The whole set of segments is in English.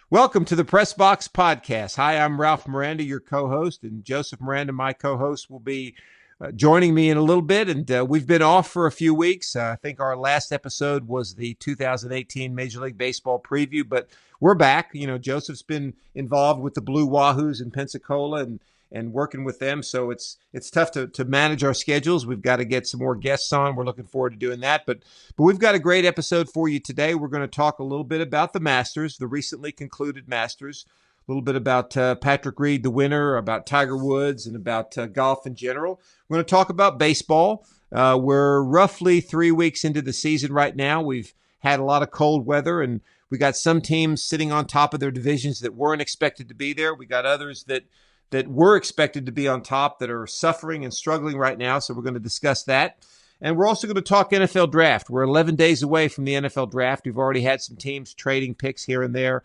Welcome to the Press Box Podcast. Hi, I'm Ralph Miranda, your co-host, and Joseph Miranda, my co-host, will be joining me in a little bit. And we've been off for a few weeks. I think our last episode was the 2018 Major League Baseball preview, but we're back. You know, Joseph's been involved with the Blue Wahoos in Pensacola and working with them. So it's tough to manage our schedules. We've got to get some more guests on. We're looking forward to doing that. But we've got a great episode for you today. We're going to talk a little bit about the Masters, the recently concluded Masters, a little bit about Patrick Reed, the winner, about Tiger Woods, and about golf in general. We're going to talk about baseball. We're roughly 3 weeks into the season right now. We've had a lot of cold weather, and we got some teams sitting on top of their divisions that weren't expected to be there. We got others that were expected to be on top that are suffering and struggling right now. So we're going to discuss that. And we're also going to talk NFL draft. We're 11 days away from the NFL draft. We've already had some teams trading picks here and there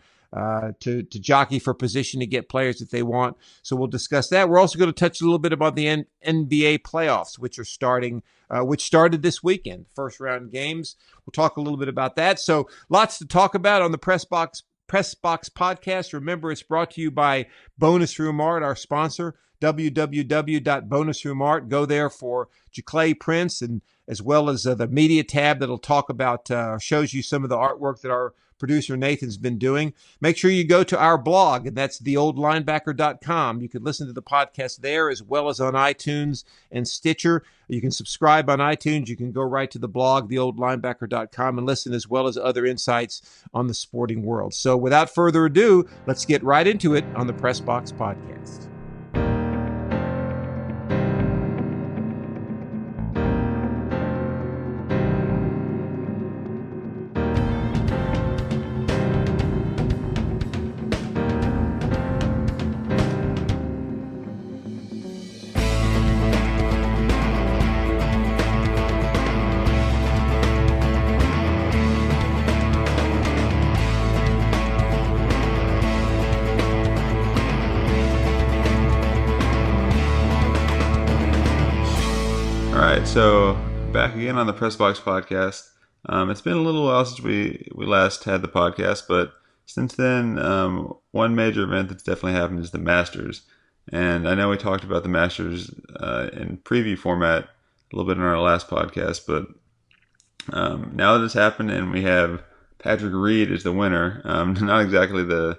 to jockey for position to get players that they want. So we'll discuss that. We're also going to touch a little bit about the NBA playoffs, which are starting, which started this weekend, first round games. We'll talk a little bit about that. So lots to talk about on the Press Box Podcast. Remember, it's brought to you by Bonus Room Art, our sponsor, www.bonusroomart. Go there for Jaclay prints, and as well as the media tab that'll talk about, shows you some of the artwork that our producer Nathan's been doing. Make sure you go to our blog, and that's theoldlinebacker.com. You can listen to the podcast there as well as on iTunes and Stitcher. You can subscribe on iTunes. You can go right to the blog, theoldlinebacker.com, and listen as well as other insights on the sporting world. So without further ado, let's get right into it on the Press Box Podcast. So back again on the Press Box Podcast. It's been a little while since we last had the podcast, but since then, one major event that's definitely happened is the Masters. And I know we talked about the Masters in preview format a little bit in our last podcast, but now that it's happened and we have Patrick Reed as the winner, not exactly the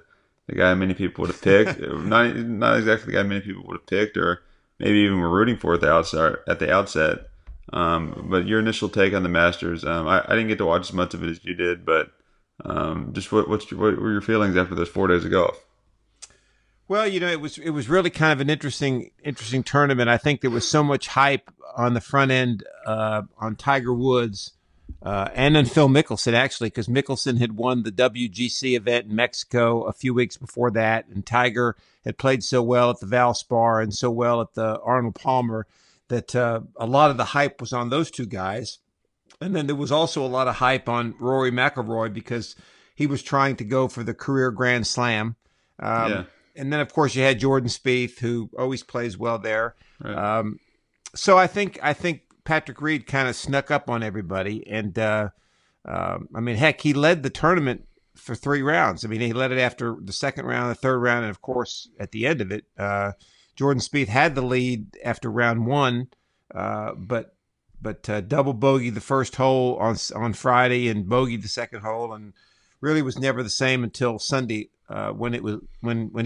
guy many people would have picked, not exactly the guy many people would have picked, or maybe even were rooting for at the outset. But your initial take on the Masters, I didn't get to watch as much of it as you did, but just what were your feelings after those 4 days of golf? Well, you know, it was really kind of an interesting tournament. I think there was so much hype on the front end on Tiger Woods and on Phil Mickelson, actually, because Mickelson had won the WGC event in Mexico a few weeks before that, and Tiger had played so well at the Valspar and so well at the Arnold Palmer that a lot of the hype was on those two guys. And then there was also a lot of hype on Rory McIlroy because he was trying to go for the career Grand Slam. And then, of course, you had Jordan Spieth, who always plays well there. Right. So I think Patrick Reed kind of snuck up on everybody. And, I mean, heck, he led the tournament for 3 rounds. I mean, he led it after the second round, the third round, and, of course, at the end of it, Jordan Spieth had the lead after round 1, but double bogeyed the first hole on Friday and bogeyed the second hole, and really was never the same until Sunday when he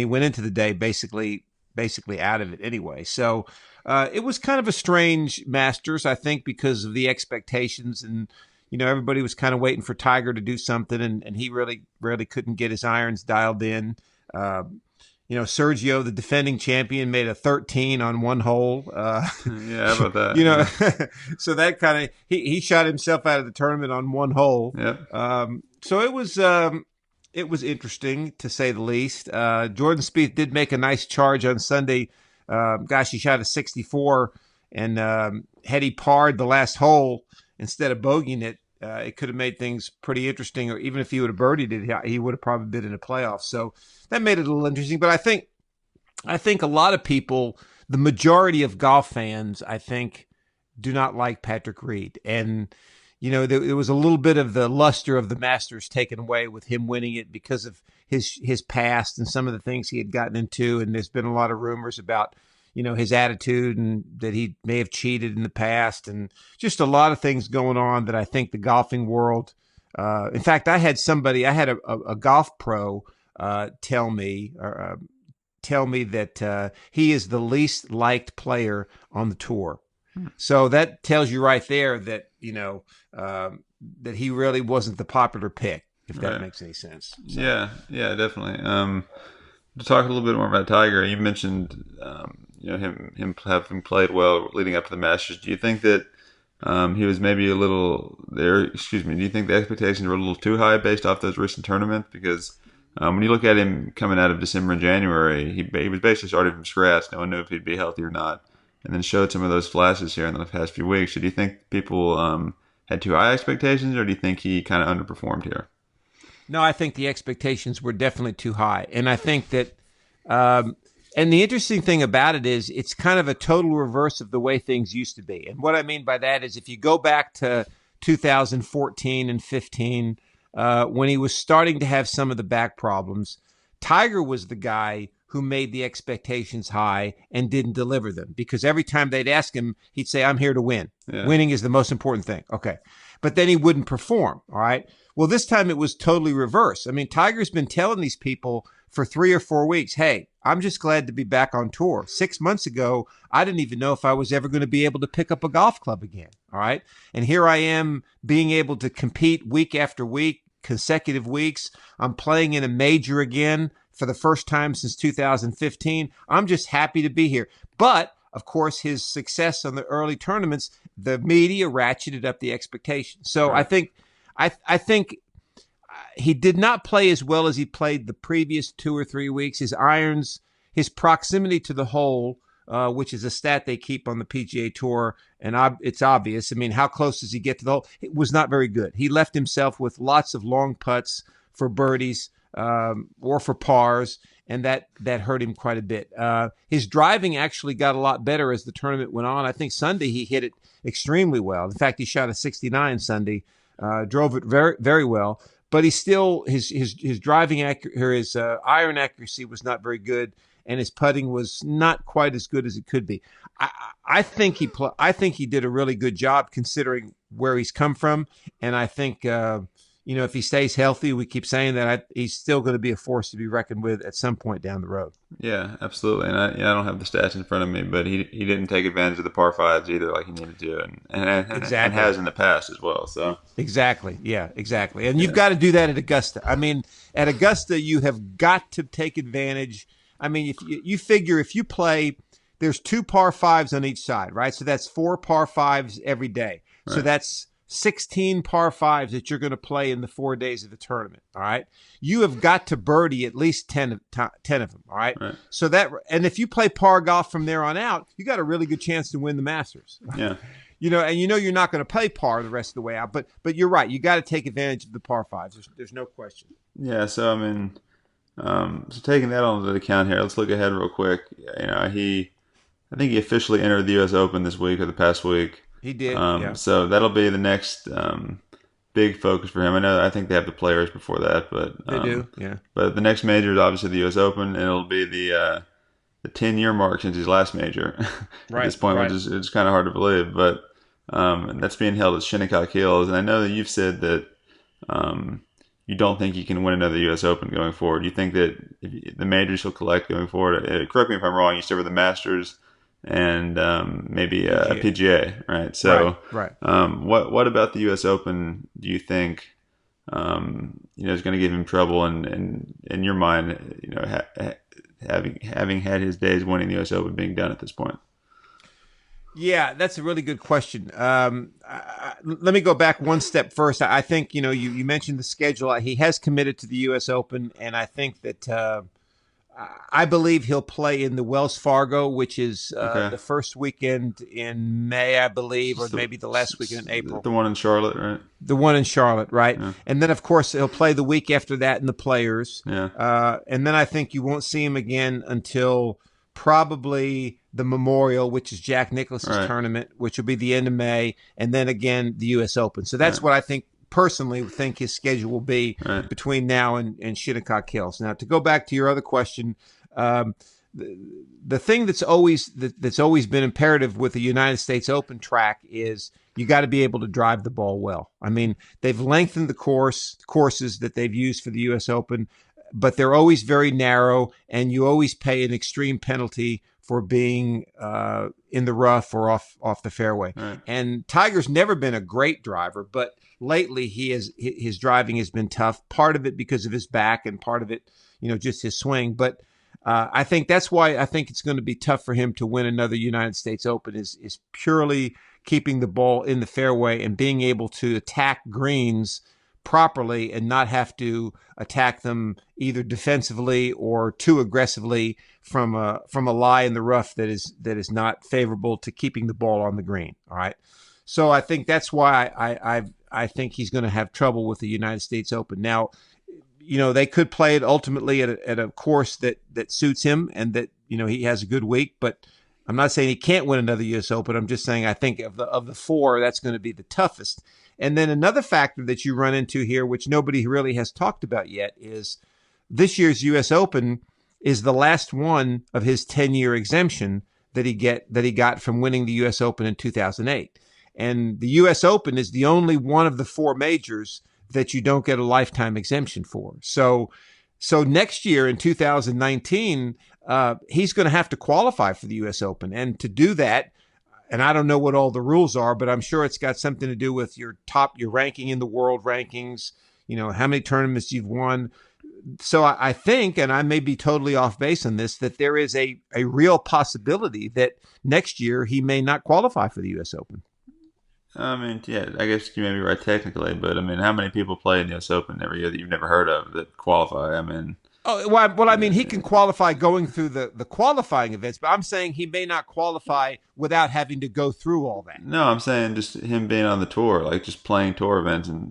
went into the day basically out of it anyway. So it was kind of a strange Masters, I think, because of the expectations, and you know, everybody was kind of waiting for Tiger to do something, and he really couldn't get his irons dialed in. You know, Sergio, the defending champion, made a 13 on one hole. Yeah, how about that? You know, so that kind of he shot himself out of the tournament on one hole. Yep. So it was interesting to say the least. Jordan Spieth did make a nice charge on Sunday. Gosh, he shot a 64, and had he parred the last hole instead of bogeying it, it could have made things pretty interesting. Or even if he would have birdied it, he would have probably been in a playoff. So that made it a little interesting. But I think a lot of people, the majority of golf fans, I think, do not like Patrick Reed. And there was a little bit of the luster of the Masters taken away with him winning it because of his past and some of the things he had gotten into. And there's been a lot of rumors about, his attitude and that he may have cheated in the past and just a lot of things going on that I think the golfing world, in fact, I had a golf pro tell me that he is the least liked player on the tour. So that tells you right there that, that he really wasn't the popular pick, if that makes any sense. So. Yeah, definitely. To talk a little bit more about Tiger, you mentioned, him having played well leading up to the Masters. Do you think that he was maybe a little there? Excuse me. Do you think the expectations were a little too high based off those recent tournaments? Because when you look at him coming out of December and January, he was basically starting from scratch. No one knew if he'd be healthy or not, and then showed some of those flashes here in the past few weeks. So do you think people had too high expectations, or do you think he kind of underperformed here? No, I think the expectations were definitely too high. And I think that, and the interesting thing about it is it's kind of a total reverse of the way things used to be. And what I mean by that is if you go back to 2014 and 15, when he was starting to have some of the back problems, Tiger was the guy who made the expectations high and didn't deliver them because every time they'd ask him, he'd say, I'm here to win. Yeah. Winning is the most important thing. Okay. But then he wouldn't perform. All right. Well, this time it was totally reverse. I mean, Tiger's been telling these people for 3 or 4 weeks, hey, I'm just glad to be back on tour. 6 months ago, I didn't even know if I was ever going to be able to pick up a golf club again. All right. And here I am being able to compete week after week, consecutive weeks. I'm playing in a major again for the first time since 2015. I'm just happy to be here. But of course, his success on the early tournaments, the media ratcheted up the expectations. So right. I think he did not play as well as he played the previous 2 or 3 weeks. His irons, his proximity to the hole, which is a stat they keep on the PGA Tour, and it's obvious. I mean, how close does he get to the hole? It was not very good. He left himself with lots of long putts for birdies or for pars, and that hurt him quite a bit. His driving actually got a lot better as the tournament went on. I think Sunday he hit it extremely well. In fact, he shot a 69 Sunday, drove it very, very well. But he still his driving his iron accuracy was not very good, and his putting was not quite as good as it could be. I think he did a really good job considering where he's come from, and I think if he stays healthy, we keep saying that he's still going to be a force to be reckoned with at some point down the road. Yeah, absolutely. And I don't have the stats in front of me, but he didn't take advantage of the par fives either, like he needed to, and exactly. And has in the past as well. So exactly, yeah, exactly. And you've got to do that at Augusta. I mean, at Augusta, you have got to take advantage. I mean, if you figure if you play, there's 2 par fives on each side, right? So that's 4 par fives every day. Right. So that's 16 par fives that you're going to play in the 4 days of the tournament. All right. You have got to birdie at least 10 of them. All right. So and if you play par golf from there on out, you got a really good chance to win the Masters. Yeah. And you're not going to play par the rest of the way out, but you're right. You got to take advantage of the par fives. There's no question. Yeah. So, I mean, so taking that on into account here, let's look ahead real quick. I think he officially entered the U.S. Open this week or the past week. He did. Yeah. So that'll be the next big focus for him. I think they have the players before that, but they do. Yeah. But the next major is obviously the U.S. Open, and it'll be the 10-year mark since his last major at this point, which is it's kind of hard to believe. But that's being held at Shinnecock Hills, and I know that you've said that you don't think he can win another U.S. Open going forward. You think that if the majors he'll collect going forward. Correct me if I'm wrong. You said with the Masters and maybe a PGA, right? So, right. What about the U.S. Open do you think is going to give him trouble? And in your mind, having had his days winning the U.S. Open being done at this point. Yeah, that's a really good question. Let me go back one step first. I think you mentioned the schedule. He has committed to the U.S. Open, and I think that. I believe he'll play in the Wells Fargo, which is the first weekend in May, I believe, or maybe the last weekend in April. The one in Charlotte, right? The one in Charlotte, right? Yeah. And then, of course, he'll play the week after that in the Players. Yeah. And then I think you won't see him again until probably the Memorial, which is Jack Nicklaus's Right. tournament, which will be the end of May, and then again the U.S. Open. So that's Right. what I think personally think his schedule will be Right. between now and Shinnecock Hills. Now, to go back to your other question, um, the thing that's always been imperative with the United States Open track is you got to be able to drive the ball well. I mean, they've lengthened the courses that they've used for the U.S. Open, but they're always very narrow, and you always pay an extreme penalty for being in the rough or off the fairway. Right. And Tiger's never been a great driver, but lately his driving has been tough. Part of it because of his back, and part of it, just his swing. But I think that's why I think it's going to be tough for him to win another United States Open is purely keeping the ball in the fairway and being able to attack greens properly and not have to attack them either defensively or too aggressively from a lie in the rough that is not favorable to keeping the ball on the green. All right. So I think that's why I think he's going to have trouble with the United States Open. Now, they could play it ultimately at a course that suits him and that, he has a good week, but I'm not saying he can't win another U.S. Open. I'm just saying I think of the four, that's going to be the toughest. And then another factor that you run into here, which nobody really has talked about yet, is this year's U.S. Open is the last one of his 10-year exemption that he got from winning the U.S. Open in 2008. And the U.S. Open is the only one of the four majors that you don't get a lifetime exemption for. So next year in 2019, he's going to have to qualify for the U.S. Open. And to do that, and I don't know what all the rules are, but I'm sure it's got something to do with your ranking in the world rankings, how many tournaments you've won. So I think, and I may be totally off base on this, that there is a real possibility that next year he may not qualify for the U.S. Open. I mean, yeah, I guess you may be right technically, but I mean, how many people play in the U.S. Open every year that you've never heard of that qualify? I mean, oh, well, I mean, he can qualify going through the qualifying events, but I'm saying he may not qualify without having to go through all that. no, I'm saying just him being on the tour, like just playing tour events, and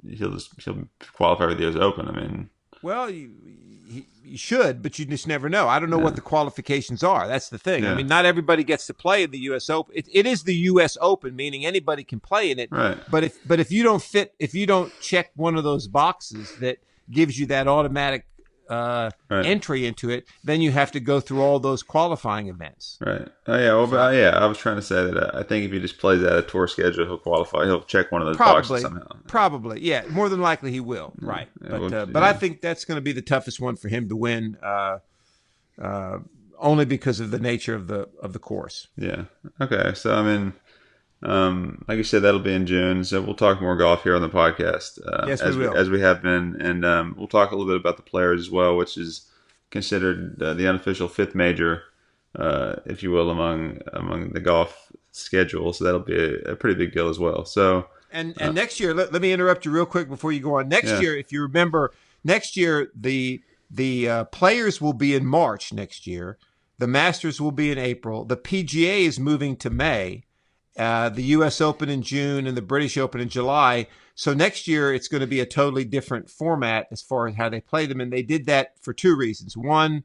he'll qualify for the U.S. Open. I mean, well, you should, but you just never know. I don't know what the qualifications are. That's the thing. Yeah. I mean, not everybody gets to play in the U.S. Open. It is the U.S. Open, meaning anybody can play in it. right. But if you don't check one of those boxes that gives you that automatic entry into it, then you have to go through all those qualifying events. Right. Oh yeah. Well, but, yeah. I was trying to say that I think if he just plays out a tour schedule, he'll qualify. He'll check one of those boxes somehow. Probably. Yeah. More than likely he will. Yeah. Right. Yeah, but I think that's going to be the toughest one for him to win. Only because of the nature of the course. Yeah. Okay. So I mean, like you said, that'll be in June. So we'll talk more golf here on the podcast. Yes, we will. As we have been, and we'll talk a little bit about the Players as well, which is considered the unofficial fifth major, if you will, among the golf schedule. So that'll be a pretty big deal as well. So and next year, let me interrupt you real quick before you go on. Next year, if you remember, next year the Players will be in March next year. The Masters will be in April. The PGA is moving to May. The U.S. Open in June and the British Open in July. So next year it's going to be a totally different format as far as how they play them. And they did that for two reasons. One,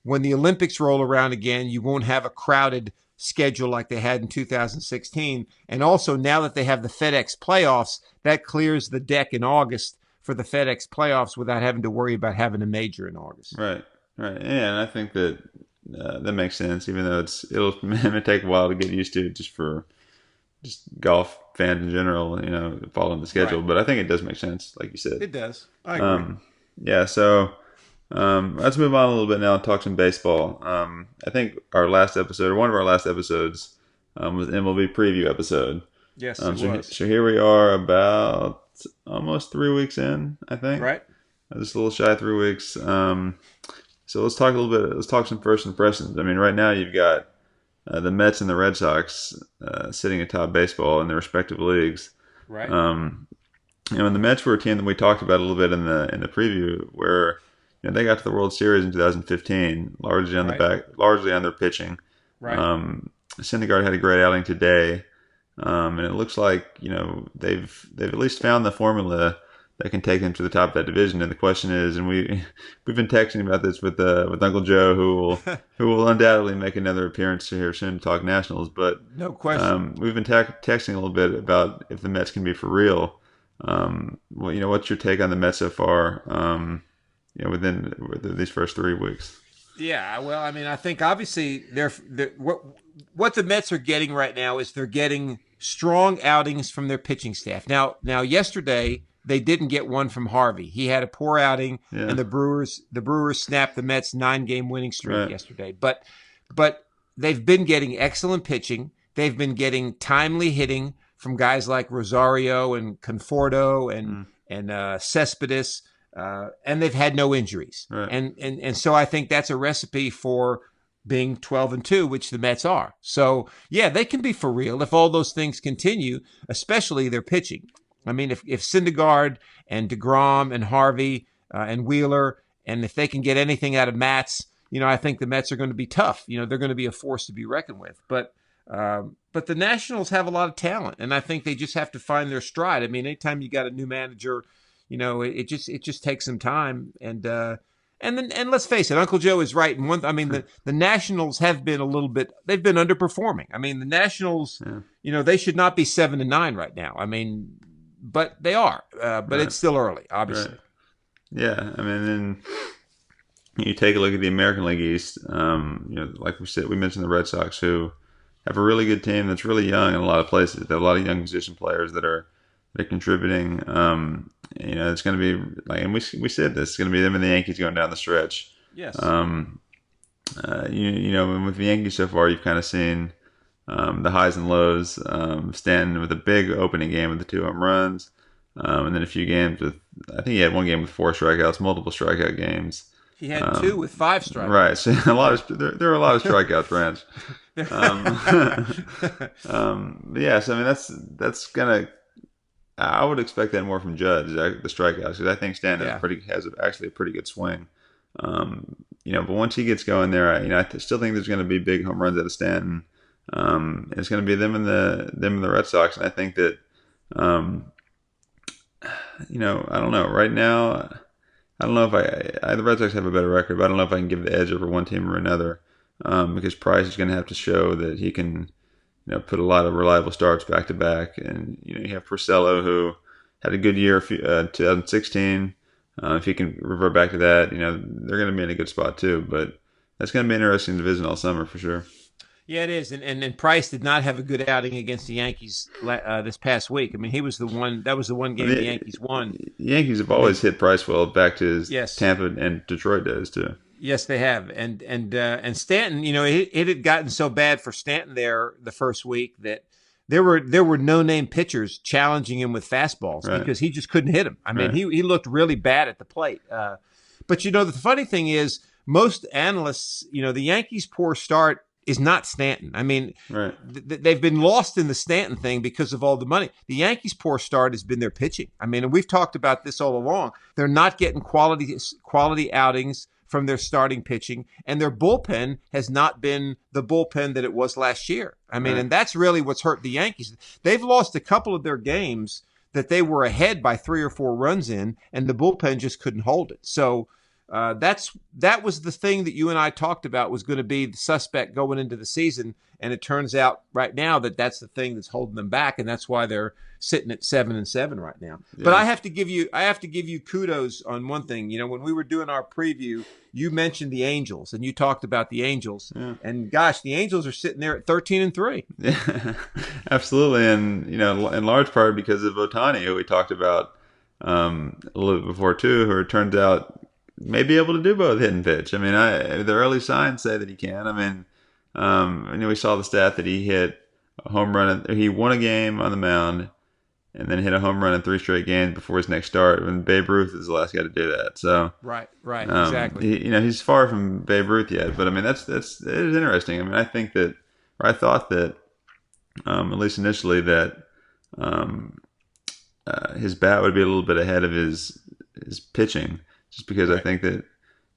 when the Olympics roll around again, you won't have a crowded schedule like they had in 2016. And also now that they have the FedEx playoffs, that clears the deck in August for the FedEx playoffs without having to worry about having a major in August. Right. Yeah, and I think that that makes sense, even though it may take a while to get used to just golf fans in general, following the schedule. Right. But I think it does make sense, like you said. It does. I agree. Yeah, so let's move on a little bit now and talk some baseball. I think one of our last episodes, was an MLB preview episode. Yes, it was. So here we are about almost 3 weeks in, I think. Right. Just a little shy of 3 weeks. So let's talk a little bit. Let's talk some first impressions. I mean, right now you've got the Mets and the Red Sox sitting atop baseball in their respective leagues. Right. And the Mets were a team that we talked about a little bit in the preview, where they got to the World Series in 2015, largely on their pitching. Right. Syndergaard had a great outing today, and it looks like they've at least found the formula that can take them to the top of that division. And the question is, and we've been texting about this with Uncle Joe, who will undoubtedly make another appearance here soon to talk Nationals. But No question. we've been texting a little bit about if the Mets can be for real. Well, what's your take on the Mets so far? Within these first 3 weeks. Yeah, well, I mean, I think obviously what the Mets are getting right now is they're getting strong outings from their pitching staff. Now, yesterday they didn't get one from Harvey. He had a poor outing, Yeah. and the Brewers snapped the Mets 9-game winning streak yesterday. But they've been getting excellent pitching. They've been getting timely hitting from guys like Rosario and Conforto and Cespedes. And they've had no injuries. Right. And so I think that's a recipe for being 12-2, which the Mets are. So, yeah, they can be for real if all those things continue, especially their pitching. I mean, if Syndergaard and DeGrom and Harvey and Wheeler, and if they can get anything out of Matz, I think the Mets are going to be tough. They're going to be a force to be reckoned with. But the Nationals have a lot of talent, and I think they just have to find their stride. I mean, anytime you got a new manager, it just takes some time, and let's face it, Uncle Joe is right. And the Nationals have been they've been underperforming. I mean, the Nationals, they should not be 7-9 right now. I mean, but they are. But it's still early, obviously. Right. Yeah, I mean, then you take a look at the American League East. Like we said, we mentioned the Red Sox, who have a really good team that's really young in a lot of places. They have a lot of young position players that are contributing. It's going to be like, and we said this, it's going to be them and the Yankees going down the stretch. Yes. And with the Yankees so far, you've kind of seen the highs and lows. Stanton with a big opening game with the 2 home runs, and then a few games with, I think he had one game with 4 strikeouts, multiple strikeout games. He had 2 with 5 strikeouts. Right. So there are a lot of strikeouts, Branch. Yes, I mean that's gonna. I would expect that more from Judge, the strikeouts, because I think Stanton has actually a pretty good swing. But once he gets going there, I still think there's going to be big home runs out of Stanton. It's going to be them and the Red Sox, and I think that, I don't know. Right now, I don't know if the Red Sox have a better record, but I don't know if I can give the edge over one team or another, because Price is going to have to show that he can, put a lot of reliable starts back to back. And, you have Porcello, who had a good year 2016. If he can revert back to that, they're going to be in a good spot too. But that's going to be an interesting division all summer for sure. Yeah, it is. And Price did not have a good outing against the Yankees this past week. I mean, that was the one game the Yankees won. The Yankees have always hit Price well back to his Tampa and Detroit days too. Yes, they have. And Stanton, it had gotten so bad for Stanton there the first week that there were no-name pitchers challenging him with fastballs because he just couldn't hit them. I mean, he looked really bad at the plate. But, the funny thing is, most analysts, the Yankees' poor start is not Stanton. I mean, they've been lost in the Stanton thing because of all the money. The Yankees' poor start has been their pitching. I mean, and we've talked about this all along. They're not getting quality outings from their starting pitching, and their bullpen has not been the bullpen that it was last year. I mean, and that's really what's hurt the Yankees. They've lost a couple of their games that they were ahead by 3 or 4 runs in, and the bullpen just couldn't hold it. So that was the thing that you and I talked about was going to be the suspect going into the season, and it turns out right now that that's the thing that's holding them back, and that's why they're sitting at 7-7 right now. Yeah. But I have to give you kudos on one thing. When we were doing our preview, you mentioned the Angels, and you talked about the Angels, and gosh, the Angels are sitting there at 13-3. Yeah, absolutely, and in large part because of Ohtani, who we talked about a little bit before too, who it turns out may be able to do both hit and pitch. I mean, the early signs say that he can. I mean, we saw the stat that he hit a home run. He won a game on the mound and then hit a home run in 3 straight games before his next start. And Babe Ruth is the last guy to do that. So right, exactly. He's far from Babe Ruth yet, but I mean, it is interesting. I mean, I thought that, at least initially, that his bat would be a little bit ahead of his pitching. Just because I think that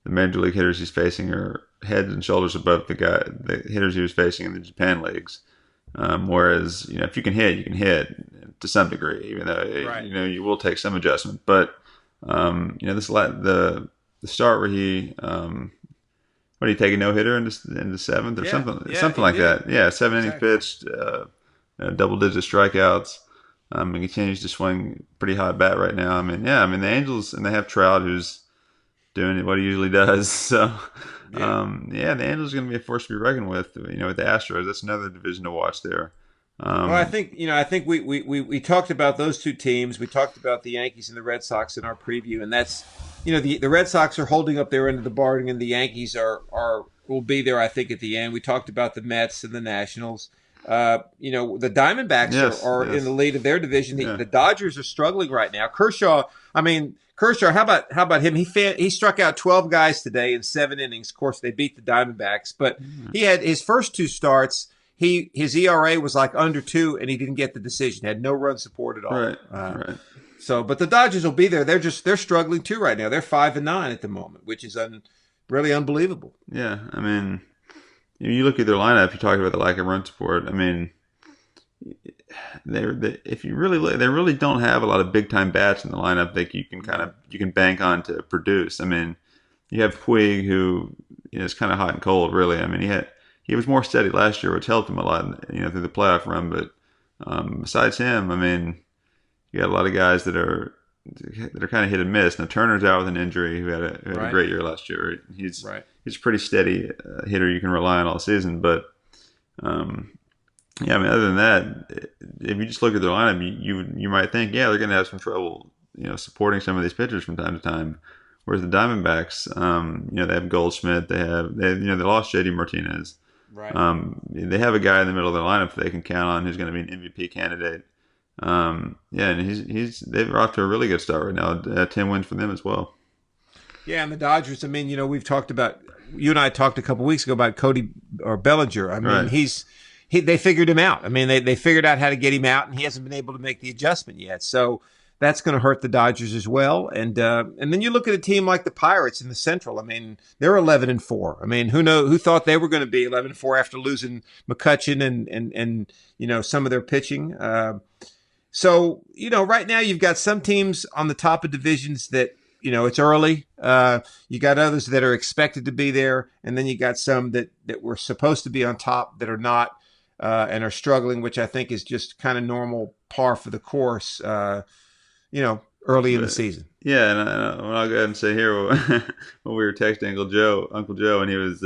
the major league hitters he's facing are heads and shoulders above the hitters he was facing in the Japan leagues. Whereas, if you can hit, you can hit to some degree, even though Right. you will take some adjustment. But the start where he what did he take a no hitter in the seventh or Yeah. Yeah. something He like did. that? Yeah, 7 innings Exactly. pitched, double digit strikeouts. And continues to swing pretty hot bat right now. The Angels, and they have Trout, who's doing what he usually does. So, Yeah. the Angels are going to be a force to be reckoned with. With the Astros, that's another division to watch there. Well, I Um, think I think we talked about those two teams. We talked about the Yankees and the Red Sox in our preview, and that's the Red Sox are holding up their end of the bargain, and the Yankees are will be there. I think at the end. We talked about the Mets and the Nationals. The Diamondbacks yes, are in the yes, lead of their division. yeah, The Dodgers are struggling right now. Kershaw, Kershaw. How about him? He struck out 12 guys today in 7 innings. Of course, they beat the Diamondbacks, but he had his first two starts. His ERA was like under 2, and he didn't get the decision. Had no run support at all. right, right. But the Dodgers will be there. They're struggling too right now. They're 5-9 at the moment, which is really unbelievable. Yeah, you look at their lineup. You talk about the lack of run support. If you really look, they really don't have a lot of big time bats in the lineup that you can bank on to produce. You have Puig, who is kind of hot and cold. Really, he was more steady last year, which helped him a lot. Through the playoff run. But besides him, you got a lot of guys that are kind of hit and miss. Now Turner's out with an injury, who had a great year last year. He's a pretty steady hitter you can rely on all season. But other than that, if you just look at their lineup, you might think, they're going to have some trouble, supporting some of these pitchers from time to time. Whereas the Diamondbacks, they have Goldschmidt, they lost JD Martinez. Right. They have a guy in the middle of their lineup that they can count on, who's going to be an MVP candidate. And they're off to a really good start right now. 10 wins for them as well. Yeah, and the Dodgers. We've talked about, you and I talked a couple weeks ago about Cody or Bellinger. Right. They figured him out. They figured out how to get him out, and he hasn't been able to make the adjustment yet. So that's going to hurt the Dodgers as well. And then you look at a team like the Pirates in the Central. They're 11-4. Who thought they were going to be 11-4 after losing McCutchen and some of their pitching. So right now you've got some teams on the top of divisions that it's early. You got others that are expected to be there, and then you got some that were supposed to be on top that are not and are struggling, which I think is just kind of normal par for the course. Early in the season. Yeah, and I'll go ahead and say here when we were texting Uncle Joe, and he was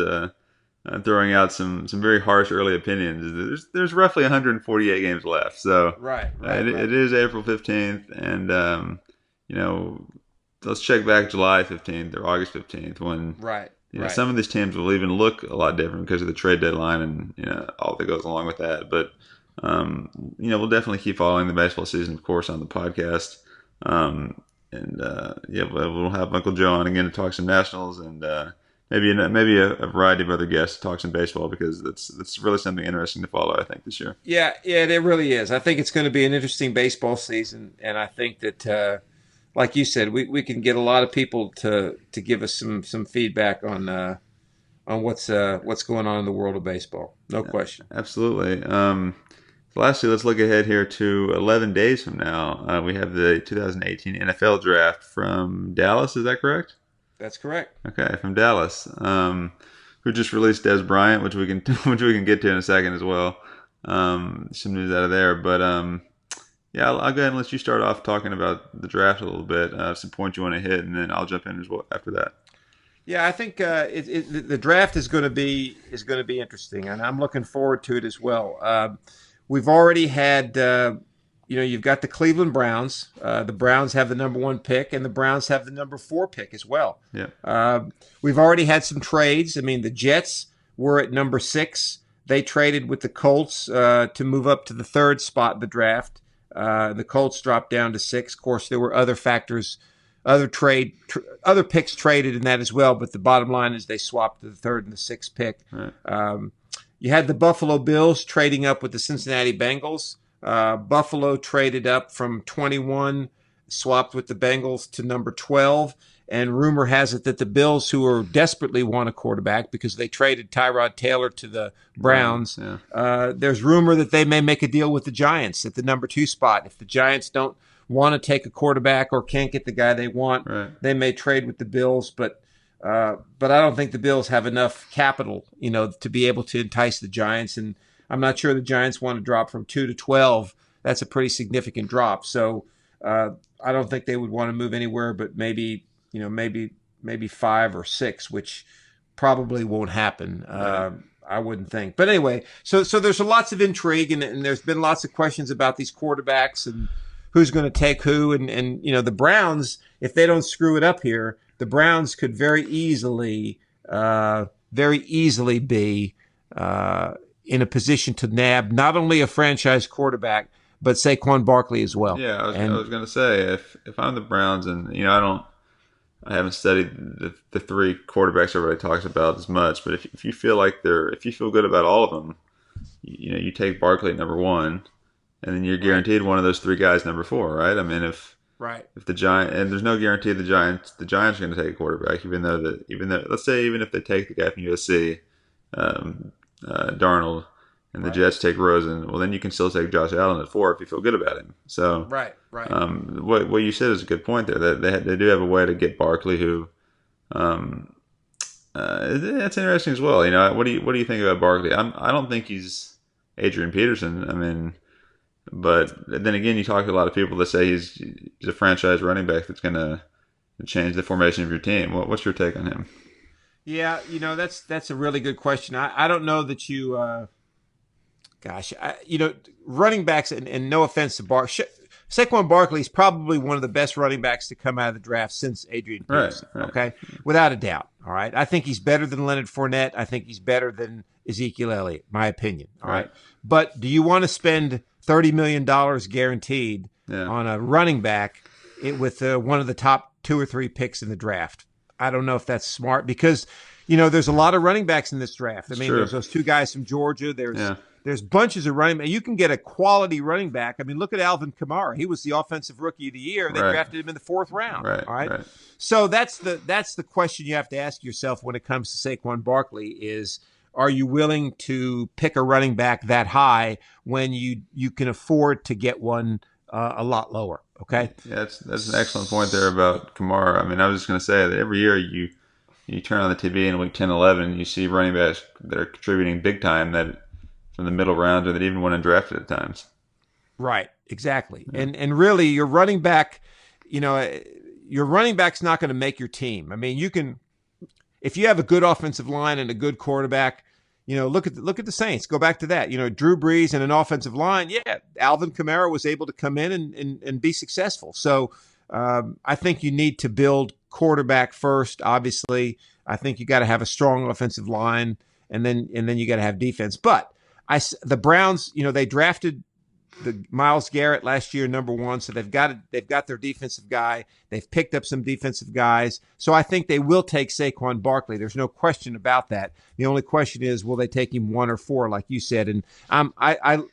throwing out some very harsh early opinions. There's roughly 148 games left, so right. It is April 15th, and let's check back July 15th or August 15th when some of these teams will even look a lot different because of the trade deadline and all that goes along with that. But we'll definitely keep following the baseball season, of course, on the podcast. We'll have Uncle Joe on again to talk some Nationals and maybe a variety of other guests to talk some baseball, because that's really something interesting to follow, I think, this year. Yeah, it really is. I think it's going to be an interesting baseball season, and I think that, like you said, we can get a lot of people to give us some feedback on what's going on in the world of baseball. No question. Absolutely. Lastly, let's look ahead here to 11 days from now. We have the 2018 NFL Draft from Dallas. Is that correct? That's correct. Okay, from Dallas, who just released Dez Bryant, which we can get to in a second as well. Some news out of there, but I'll go ahead and let you start off talking about the draft a little bit. Some points you want to hit, and then I'll jump in as well after that. Yeah, I think the draft is going to be interesting, and I'm looking forward to it as well. We've already had, you've got the Cleveland Browns. The Browns have the number 1 pick, and the Browns have the number 4 pick as well. Yeah. We've already had some trades. The Jets were at number 6. They traded with the Colts to move up to the 3rd spot in the draft. The Colts dropped down to 6. Of course, there were other factors, other picks traded in that as well. But the bottom line is they swapped to the 3rd and the 6th pick. Right. You had the Buffalo Bills trading up with the Cincinnati Bengals. Buffalo traded up from 21, swapped with the Bengals to number 12. And rumor has it that the Bills, who are desperately want a quarterback because they traded Tyrod Taylor to the Browns, there's rumor that they may make a deal with the Giants at the number 2 spot. If the Giants don't want to take a quarterback or can't get the guy they want, they may trade with the Bills. But I don't think the Bills have enough capital, to be able to entice the Giants. And I'm not sure the Giants want to drop from 2 to 12. That's a pretty significant drop. So I don't think they would want to move anywhere, but maybe 5 or 6, which probably won't happen. I wouldn't think. But anyway, so there's lots of intrigue, and there's been lots of questions about these quarterbacks and who's going to take who. And the Browns, if they don't screw it up here, the Browns could very easily be in a position to nab not only a franchise quarterback, but Saquon Barkley as well. Yeah, I was going to say, if I'm the Browns, and I haven't studied the 3 quarterbacks everybody talks about as much, but if you feel like if you feel good about all of them, you take Barkley at number 1, and then you're guaranteed one of those 3 guys number 4, right? I mean, if the Giants, and there's no guarantee the Giants are going to take a quarterback, even though let's say even if they take the guy from USC, Darnold, and the Jets take Rosen, well, then you can still take Josh Allen at 4 if you feel good about him. So, what you said is a good point there. That they do have a way to get Barkley, who, that's interesting as well. What do you think about Barkley? I don't think he's Adrian Peterson. I mean, but then again, you talk to a lot of people that say he's a franchise running back that's going to change the formation of your team. What's your take on him? Yeah, that's a really good question. I don't know that you. Running backs, and no offense to Saquon Barkley is probably one of the best running backs to come out of the draft since Adrian Peterson, okay? Without a doubt, all right? I think he's better than Leonard Fournette. I think he's better than Ezekiel Elliott, my opinion, all right? But do you want to spend $30 million guaranteed on a running back with one of the top 2 or 3 picks in the draft? I don't know if that's smart because, there's a lot of running backs in this draft. I mean, there's those 2 guys from Georgia. There's bunches of running backs. You can get a quality running back. I mean, look at Alvin Kamara. He was the offensive rookie of the year. They drafted him in the 4th round. All right. So that's the question you have to ask yourself when it comes to Saquon Barkley is, are you willing to pick a running back that high when you can afford to get one a lot lower? Okay. Yeah, that's an excellent point there about Kamara. I mean, I was just going to say that every year you turn on the TV in week 10, 11, you see running backs that are contributing big time that from the middle rounds or that even went undrafted at times. Right. Exactly. Yeah. And really your running back, your running back's not going to make your team. I mean, if you have a good offensive line and a good quarterback, look at the Saints. Go back to that. Drew Brees and an offensive line. Yeah, Alvin Kamara was able to come in and be successful. So I think you need to build quarterback first. Obviously, I think you got to have a strong offensive line, and then you got to have defense. But the Browns, they drafted the Myles Garrett last year, number 1. So they've got their defensive guy. They've picked up some defensive guys. So I think they will take Saquon Barkley. There's no question about that. The only question is, will they take him 1 or 4, like you said? And I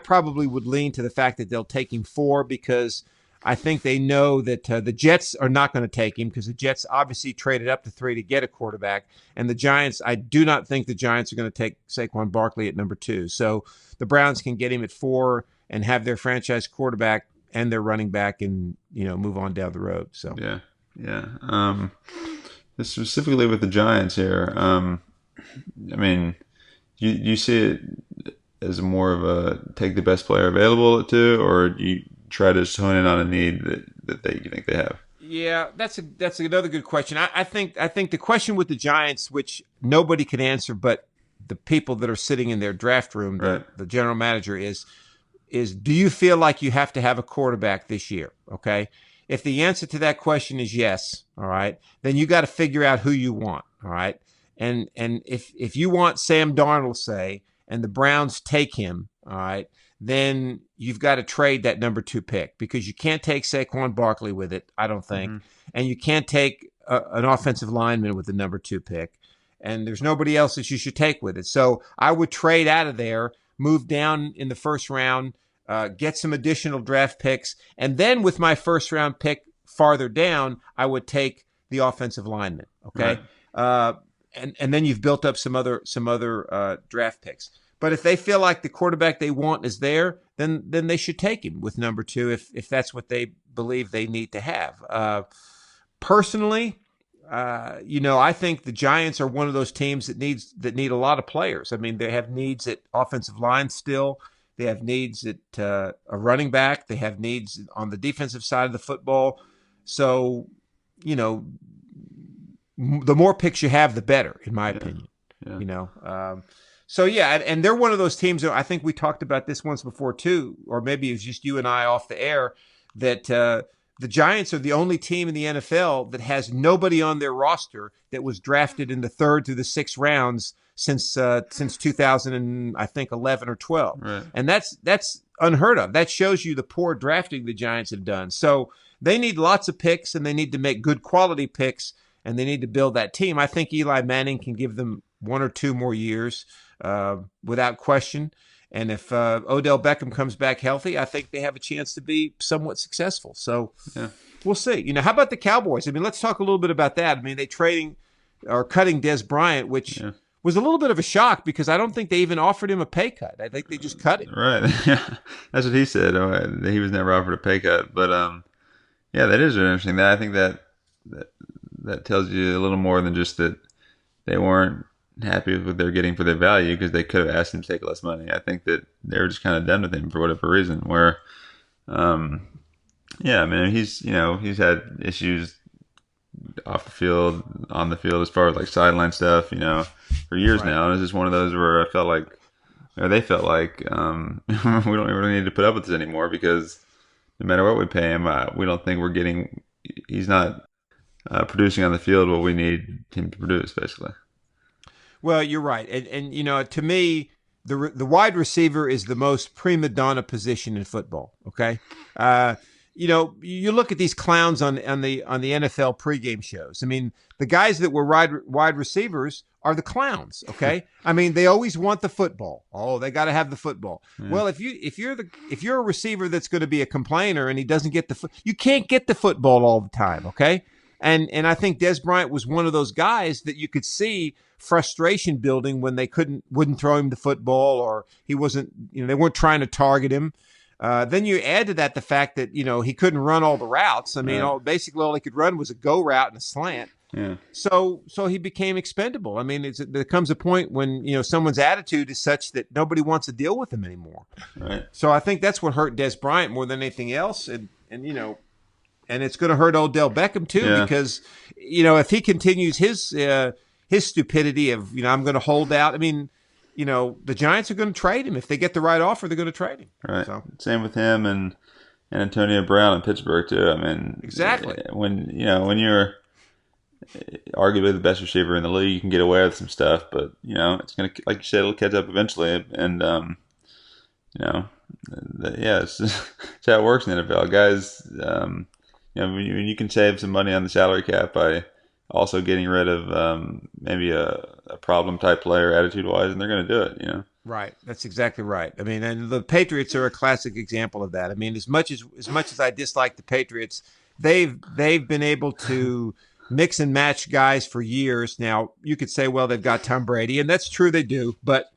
probably would lean to the fact that they'll take him 4 because I think they know that the Jets are not going to take him because the Jets obviously traded up to 3 to get a quarterback. And the Giants, I do not think the Giants are going to take Saquon Barkley at number 2. So the Browns can get him at 4 and have their franchise quarterback and their running back and, move on down the road. So yeah. Specifically with the Giants here, I mean, you see it as more of a take the best player available at 2, or do you try to hone in on a need that you think they have? Yeah, that's another good question. I think the question with the Giants, which nobody can answer but the people that are sitting in their draft room, the general manager, is do you feel like you have to have a quarterback this year? Okay. If the answer to that question is yes, all right, then you got to figure out who you want. All right. And if you want Sam Darnold, say, and the Browns take him, all right, then you've got to trade that number 2 pick because you can't take Saquon Barkley with it, I don't think. Mm-hmm. And you can't take an offensive lineman with the number 2 pick. And there's nobody else that you should take with it. So I would trade out of there, move down in the 1st round, get some additional draft picks. And then with my 1st round pick farther down, I would take the offensive lineman. Okay. Right. And then you've built up some other draft picks. But if they feel like the quarterback they want is there, then they should take him with number 2 if that's what they believe they need to have. Personally, I think the Giants are one of those teams that need a lot of players. I mean, they have needs at offensive line still. They have needs at a running back. They have needs on the defensive side of the football. So, the more picks you have, the better, in my opinion. Yeah. So yeah, and they're one of those teams that I think we talked about this once before too, or maybe it was just you and I off the air, that the Giants are the only team in the NFL that has nobody on their roster that was drafted in the 3rd through the 6th rounds since 2000 and I think 11 or 12. Right. And that's unheard of. That shows you the poor drafting the Giants have done. So they need lots of picks, and they need to make good quality picks, and they need to build that team. I think Eli Manning can give them 1 or 2 more years without question. And if Odell Beckham comes back healthy, I think they have a chance to be somewhat successful. So we'll see. How about the Cowboys? I mean, let's talk a little bit about that. I mean, they cutting Dez Bryant, which was a little bit of a shock because I don't think they even offered him a pay cut. I think they just cut him. Right. Yeah, that's what he said. He was never offered a pay cut. But that is interesting. I think that tells you a little more than just that they weren't happy with what they're getting for their value, because they could have asked him to take less money. I think that they were just kind of done with him for whatever reason. Where, I mean, he's had issues off the field, on the field, as far as like sideline stuff, for years now. And it's just one of those where I felt like, or they felt like, we don't really need to put up with this anymore, because no matter what we pay him, we don't think he's not producing on the field what we need him to produce, basically. Well, you're right. And to me, the wide receiver is the most prima donna position in football, okay? You look at these clowns on the NFL pregame shows. I mean, the guys that were wide receivers are the clowns, okay? I mean, they always want the football. Oh, they got to have the football. Yeah. Well, if you're a receiver that's going to be a complainer and he doesn't get you can't get the football all the time, okay? And I think Dez Bryant was one of those guys that you could see frustration building when they wouldn't throw him the football, or he wasn't, they weren't trying to target him. Then you add to that the fact that, he couldn't run all the routes. I mean, basically all he could run was a go route and a slant. Yeah. So he became expendable. I mean, there comes a point when, someone's attitude is such that nobody wants to deal with him anymore. Right. So I think that's what hurt Dez Bryant more than anything else. And it's going to hurt Odell Beckham too, because, if he continues his stupidity of, I'm going to hold out. I mean, the Giants are going to trade him. If they get the right offer, they're going to trade him. Right. So. Same with him and Antonio Brown in Pittsburgh too. I mean, exactly. When you're arguably the best receiver in the league, you can get away with some stuff, but it's going to, like you said, it'll catch up eventually. And it's how it works in the NFL. Guys, when you can save some money on the salary cap by also getting rid of maybe a problem type player attitude wise, and they're going to do it. Right. That's exactly right. I mean, and the Patriots are a classic example of that. I mean, as much as I dislike the Patriots, they've been able to mix and match guys for years. Now, you could say, well, they've got Tom Brady, and that's true, they do, but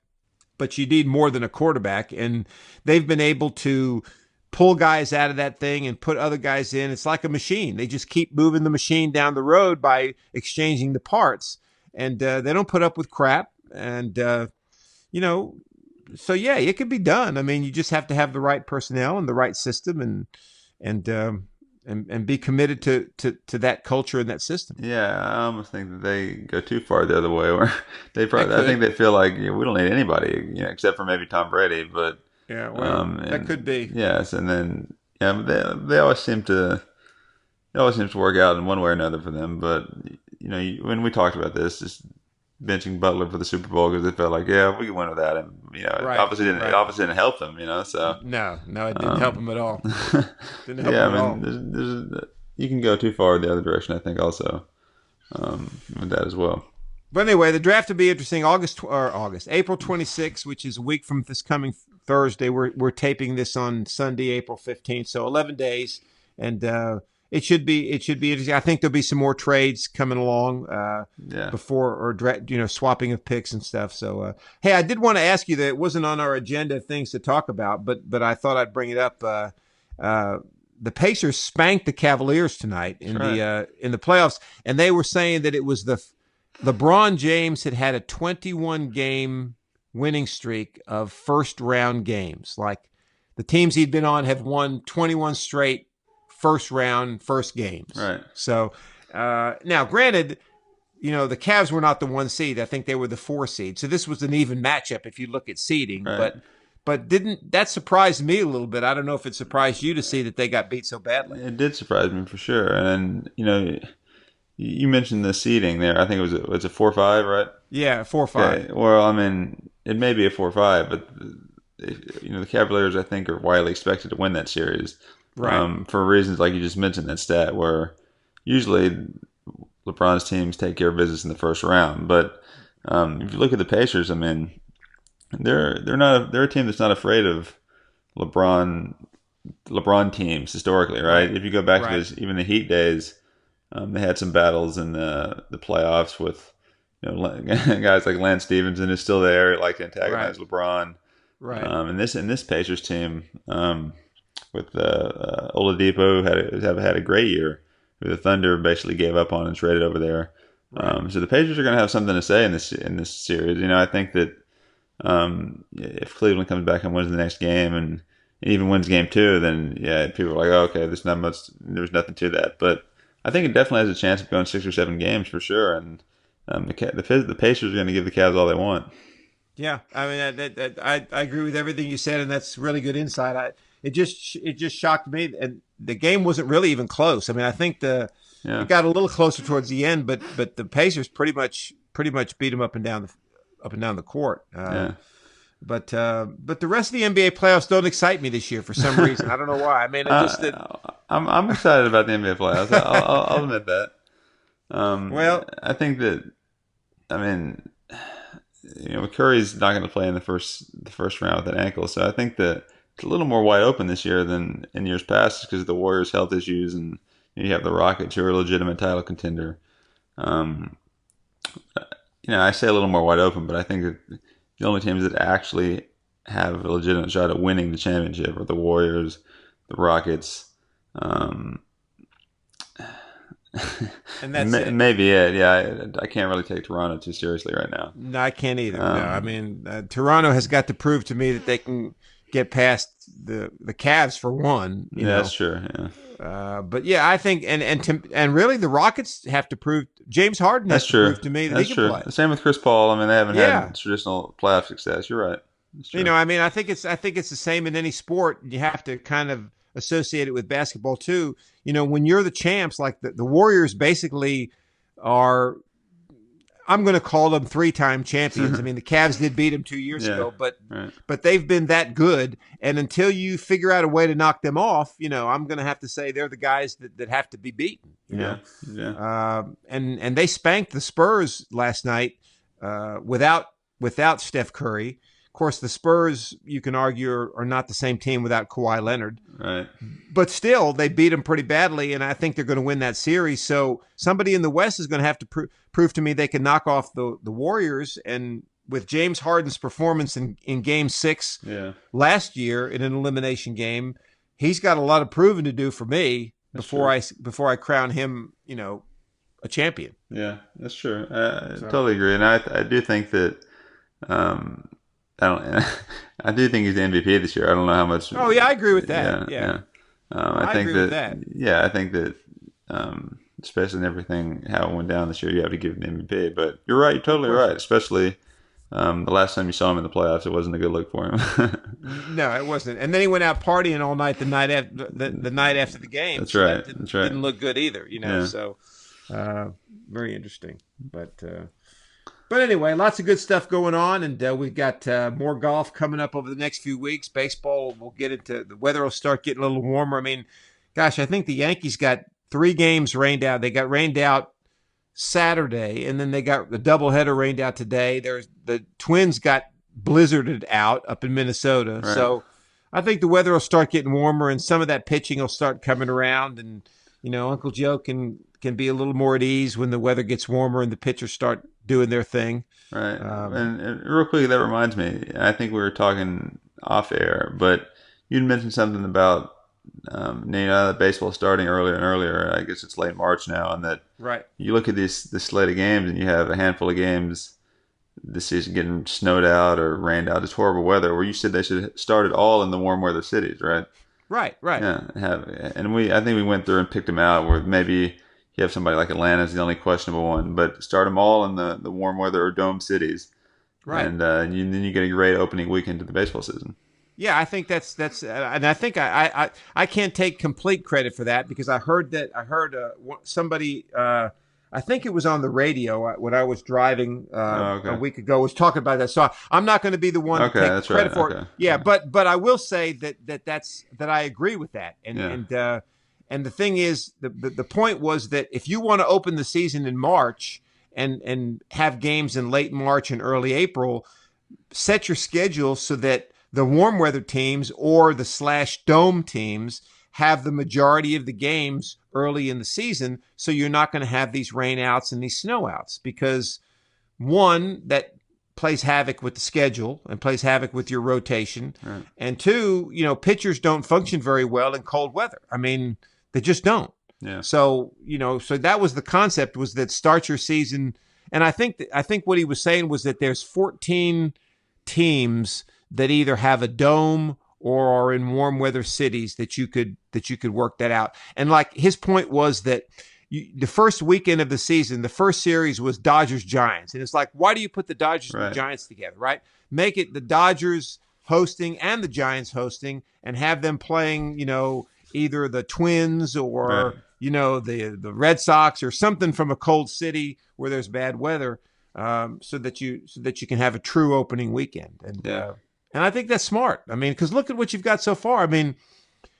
you need more than a quarterback, and they've been able to pull guys out of that thing and put other guys in. It's like a machine. They just keep moving the machine down the road by exchanging the parts, and they don't put up with crap. And, so yeah, it can be done. I mean, you just have to have the right personnel and the right system and be committed to that culture and that system. Yeah, I almost think that they go too far the other way, where I think they feel like we don't need anybody, except for maybe Tom Brady, but yeah, well, that could be. Yes, and then they always seem to work out in one way or another for them. But when we talked about this, just benching Butler for the Super Bowl because they felt like, yeah, we can win without him. It obviously didn't help them. So no, it didn't help him at all. Didn't help him at all. You can go too far the other direction, I think, also with that as well. But anyway, the draft will be interesting. April 26th, which is a week from this coming Thursday. We're taping this on Sunday, April 15th, so 11 days, and it should be interesting. I think there'll be some more trades coming along before or swapping of picks and stuff. So hey, I did want to ask you that it wasn't on our agenda of things to talk about, but I thought I'd bring it up. The Pacers spanked the Cavaliers tonight in the playoffs, and they were saying that it was LeBron James had a 21 game winning streak of first round games. Like the teams he'd been on have won 21 straight first games. Right. So now, granted, the Cavs were not the 1 seed. I think they were the 4 seed. So this was an even matchup if you look at seeding. Right. But didn't that surprise me a little bit? I don't know if it surprised you to see that they got beat so badly. It did surprise me for sure. And you mentioned the seeding there. I think it was a 4-5, right? Yeah, 4-5. Okay. Well, I mean, it may be a 4-5, but the Cavaliers I think are widely expected to win that series, right? For reasons like you just mentioned that stat, where usually LeBron's teams take care of business in the first round. But if you look at the Pacers, I mean, they're a team that's not afraid of LeBron teams historically, right? If you go back to even the Heat days, they had some battles in the playoffs with guys like Lance Stevenson is still there, like to antagonize LeBron. Right. And this Pacers team with Oladipo had a great year. The Thunder basically gave up on and traded over there. Right. So the Pacers are going to have something to say in this series. I think that if Cleveland comes back and wins the next game and even wins game 2, then people are like, oh, okay, there's nothing to that. But I think it definitely has a chance of going 6 or 7 games for sure. And the Pacers are going to give the Cavs all they want. Yeah, I mean, I agree with everything you said, and that's really good insight. It just shocked me, and the game wasn't really even close. I mean, I think it got a little closer towards the end, but the Pacers pretty much beat them up and down the court. But the rest of the NBA playoffs don't excite me this year for some reason. I don't know why. I mean, I'm excited about the NBA playoffs. I'll admit that. Well, I think that, I mean, Curry's not going to play in the first round with an ankle, so I think that it's a little more wide open this year than in years past because of the Warriors' health issues, and you have the Rockets, who are a legitimate title contender. I say a little more wide open, but I think that the only teams that actually have a legitimate shot at winning the championship are the Warriors, the Rockets, and that's maybe it. Yeah, I can't really take Toronto too seriously right now. No, I can't either. No, I mean, Toronto has got to prove to me that they can get past the Cavs for one. That's true. Yeah. But yeah, I think and really the Rockets have to prove James Harden has to prove to me that he can play. Same with Chris Paul. I mean, they haven't had traditional playoff success. You're right. I mean, I think it's the same in any sport. You have to kind of associate it with basketball too. When you're the champs, like the Warriors basically are, I'm going to call them 3-time champions. I mean, the Cavs did beat them 2 years ago, but they've been that good. And until you figure out a way to knock them off, I'm going to have to say they're the guys that have to be beaten. And they spanked the Spurs last night without Steph Curry. Of course, the Spurs, you can argue, are not the same team without Kawhi Leonard. Right. But still, they beat them pretty badly, and I think they're going to win that series. So somebody in the West is going to have to prove to me they can knock off the Warriors. And with James Harden's performance in Game 6 last year in an elimination game, he's got a lot of proving to do for me before I crown him, a champion. Yeah, that's true. I totally agree. And I do think that I do think he's the MVP this year. I don't know how much. Oh yeah, I agree with that. I think agree with that. Yeah, I think that, especially in everything how it went down this year, you have to give him the MVP. But you're right, you're totally right. Especially the last time you saw him in the playoffs, it wasn't a good look for him. No, it wasn't. And then he went out partying all night the night after the game. That's right. Didn't look good either. So very interesting. But anyway, lots of good stuff going on, and we've got more golf coming up over the next few weeks. Baseball, we'll get into the weather will start getting a little warmer. I mean, gosh, I think the Yankees got 3 games rained out. They got rained out Saturday, and then they got the doubleheader rained out today. The Twins got blizzarded out up in Minnesota. Right. So I think the weather will start getting warmer, and some of that pitching will start coming around, and Uncle Joe can be a little more at ease when the weather gets warmer and the pitchers start doing their thing. Right. Um, And real quick, that reminds me. I think we were talking off air, but you'd mentioned something about that baseball starting earlier and earlier. I guess it's late March now, and that right. you look at this slate of games, and you have a handful of games this season getting snowed out or rained out. It's horrible weather. Where you said they should start it all in the warm weather cities, right? Right. Right. Yeah, I think we went through and picked them out. Where maybe you have somebody like Atlanta's the only questionable one, but start them all in the warm weather or dome cities, Right. and then you get a great opening weekend to the baseball season. Yeah, I think that's and I think I can't take complete credit for that because I heard somebody I think it was on the radio when I was driving Oh, a okay. week ago was talking about that. So I'm not going to be the one to Okay, take that's credit right. for it. Okay. Yeah, but I will say that I agree with that. Yeah. And the thing is the point was that if you want to open the season in March and have games in late March and early April, set your schedule so that the warm weather teams or the slash dome teams have the majority of the games early in the season. So you're not going to have these rainouts and these snowouts because one, that plays havoc with the schedule and plays havoc with your rotation. Right. And two, pitchers don't function very well in cold weather. I mean, they just don't. Yeah. So, so that was the concept was that start your season. And I think what he was saying was that there's 14 teams that either have a dome or are in warm weather cities that you could work that out. And like his point was that the first weekend of the season, the first series was Dodgers Giants, and it's like, why do you put the Dodgers and the Giants together, right? Make it the Dodgers hosting and the Giants hosting, and have them playing, either the Twins or the Red Sox or something from a cold city where there's bad weather, so that you can have a true opening weekend. And I think that's smart. I mean, because look at what you've got so far. I mean,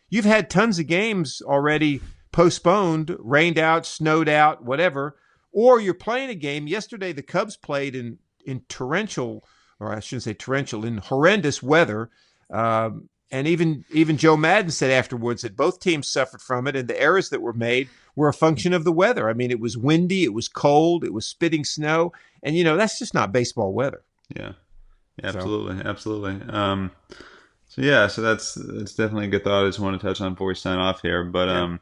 you've had tons of games already postponed, rained out, snowed out, whatever, or you're playing a game. Yesterday, the Cubs played in torrential, or I shouldn't say torrential, in horrendous weather. And even Joe Madden said afterwards that both teams suffered from it, and the errors that were made were a function of the weather. I mean, it was windy, it was cold, it was spitting snow, and that's just not baseball weather. Yeah. Absolutely. So that's definitely a good thought. I just want to touch on before we sign off here. But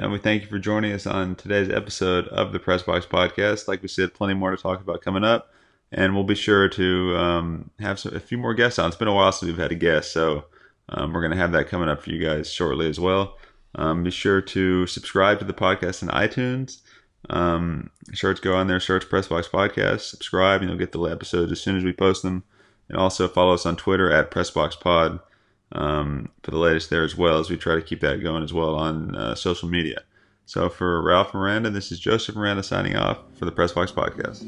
we thank you for joining us on today's episode of the Press Box Podcast. Like we said, plenty more to talk about coming up, and we'll be sure to have a few more guests on. It's been a while since we've had a guest, so we're going to have that coming up for you guys shortly as well. Be sure to subscribe to the podcast in iTunes. Go on there, search Pressbox Podcast, subscribe, and you'll get the episodes as soon as we post them. And also follow us on Twitter at PressboxPod for the latest there as well, as we try to keep that going as well on social media. So for Ralph Miranda, this is Joseph Miranda signing off for the Pressbox Podcast.